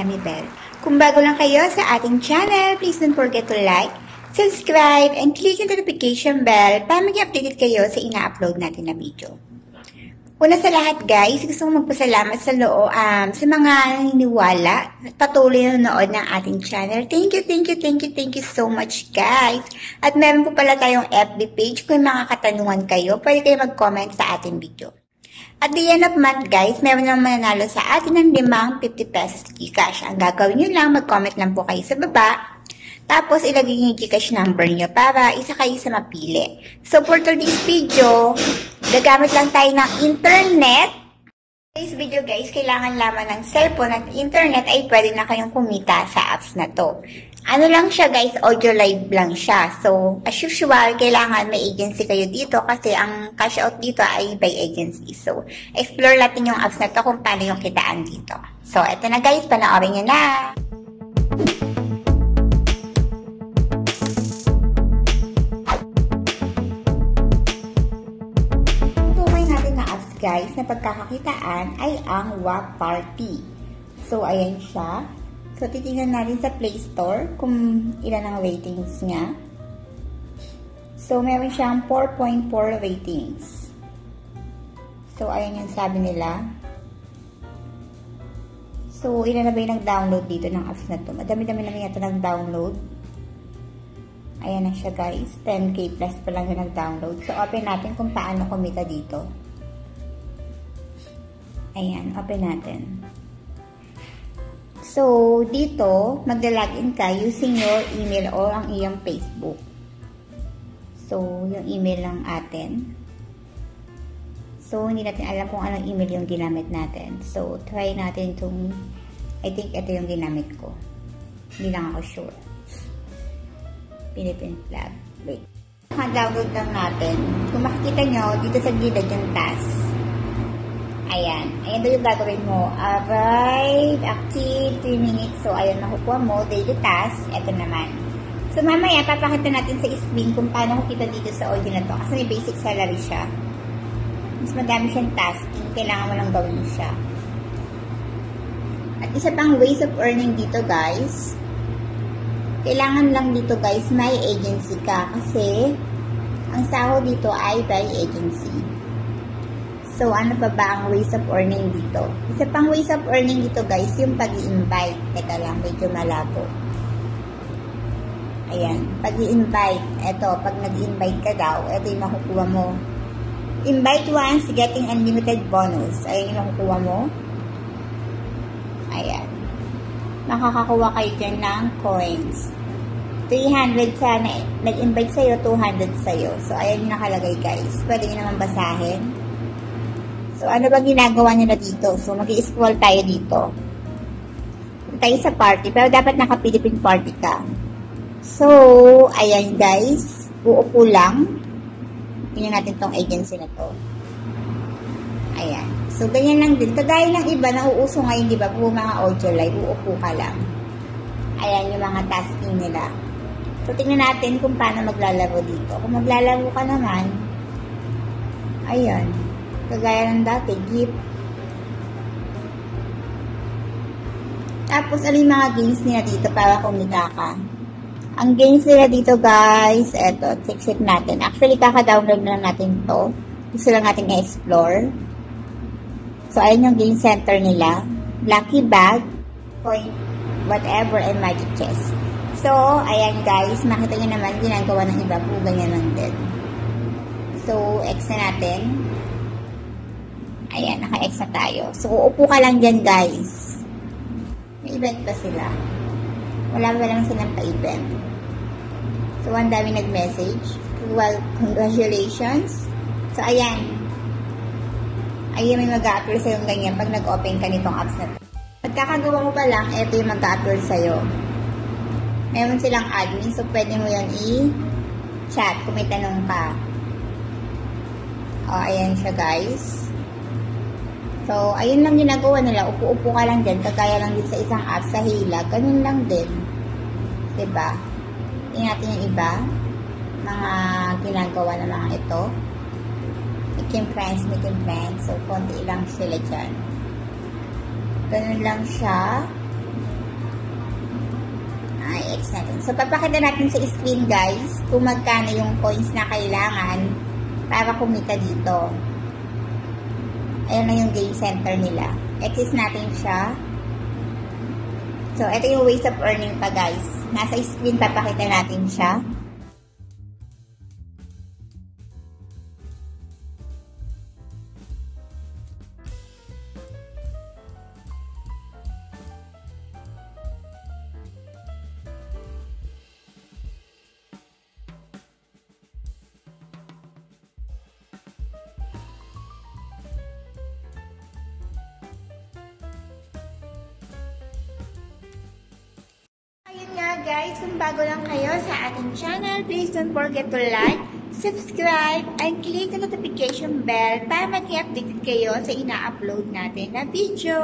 Honey Bell. Kung bago lang kayo sa ating channel, please don't forget to like, subscribe, and click the notification bell para maging updated kayo sa ina-upload natin na video. Una sa lahat guys, gusto kong magpasalamat sa sa mga naniniwala at patuloy na nanood ng ating channel. Thank you so much guys. At meron po pala tayong FB page. Kung may mga katanungan kayo, pwede kayo mag-comment sa ating video. At the end of month guys, meron naman mananalo sa atin ng 50 pesos Gcash. Ang gagawin nyo lang, mag-comment lang po kayo sa baba. Tapos ilagay nyo yung Gcash number nyo para isa kayo sa mapili. So for today's video, gagamit lang tayo ng internet. Today's video guys, kailangan lamang ng cellphone at internet ay pwede na kayong kumita sa apps na to. Ano lang siya guys, audio live lang siya. So, as usual, kailangan may agency kayo dito kasi ang cash out dito ay by agency. So, explore natin yung apps na to kung paano yung kitaan dito. So, eto na guys, panoorin nyo na! Tukoy natin na apps guys na pagkakakitaan ay ang WAP Party. So, ayan siya. So, titingnan natin sa Play Store kung ilan ang ratings niya. So, meron siyang 4.4 ratings. So, ayan yung sabi nila. So, ilan na ba yung nag-download dito ng apps na to? Madami-dami naman yata nag-download. Ayan na siya guys. 10k plus pa lang yung nag-download. So, open natin kung paano kumita dito. Ayan, open natin. So, dito, magla-login ka using your email or ang iyong Facebook. So, yung email lang atin. So, hindi natin alam kung anong email yung ginamit natin. So, try natin itong, I think ito yung ginamit ko. Hindi lang ako sure. Philippine flag. Wait. Download lang natin. Kung makikita nyo, dito sa gilid yung task. Ayan. Ayan daw yung gagawin mo. Arrive, active, 3 minutes. So, ayan, nakukuha mo. Daily task. Ito naman. So, mamaya, papakita natin sa screen kung paano kita dito sa audio na to. Kasi may basic salary siya. Mas madami siyang tasking. Kailangan mo lang gawin siya. At isa pang ways of earning dito, guys. Kailangan lang dito, guys, may agency ka. Kasi, ang sahod dito ay by agency. So, ano pa ba ang ways of earning dito? Isa pang ways of earning dito, guys, yung pag-i-invite. Teka lang, medyo malabo. Ayan, pag-i-invite. Ito, pag nag-invite ka daw, ito yung makukuha mo. Invite once, getting unlimited bonus. Ayan yung makukuha mo. Ayan. Makakakuha kayo dyan ng coins. 300 sa nag-invite sa'yo, 200 sa'yo. So, ayan yung nakalagay, guys. Pwede nyo naman basahin. So, ano ba ginagawa nila dito? So, mag-i-scroll tayo dito. Tayo sa party. Pero dapat naka-Philippine party ka. So, ayan guys. Uupo lang. Tingnan natin tong agency na to. Ayan. So, ganyan lang din. Kagaya ng iba, nauuso ngayon, di ba? Puro mga audio live. Uupo ka lang. Ayan yung mga tasking nila. So, tingnan natin kung paano maglalaro dito. Kung maglalaro ka naman, ayan. Kagaya ng dati, gift. Tapos, ano yung mga games nila dito para kumita ka? Ang games nila dito, guys, eto, check natin. Actually, kaka-download na lang natin to. Gusto lang natin i-explore. So, ayun yung game center nila. Lucky bag, point, whatever, and magic chess. So, ayan guys, makita nyo naman, ginagawa ng iba po, ganyan lang din. So, X na natin. Ayan, naka-X na tayo. So, uupo ka lang dyan, guys. May event pa sila. Wala lang silang pa-event. So, ang dami nag-message. Well, congratulations. So, ayan. Ayan, may mag-a-appear sa'yo ganyan pag nag-open ka nitong apps na to. Pagkakagawa mo pa lang, ito yung mag-a-appear sa'yo. Meron silang admin, so pwede mo yan i-chat kung may tanong ka. O, ayan siya, guys. So, ayun lang ginagawa nila. Upo-upo ka lang dyan. Kagaya lang din sa isang app sa Hila. Ganun lang din. Diba? Tingnan natin yung iba. Mga ginagawa ng mga ito. Making friends. So, konti lang sila dyan. Ganun lang siya. i-X natin. So, papakita natin sa screen, guys, kung magkano yung coins na kailangan para kumita dito. Ayan na yung game center nila. X natin siya. So, ito yung ways of earning pa, guys. Nasa screen, papakita natin siya. Ayun nga guys, kung bago lang kayo sa ating channel, please don't forget to like, subscribe, and click the notification bell para mag-update kayo sa ina-upload natin na video.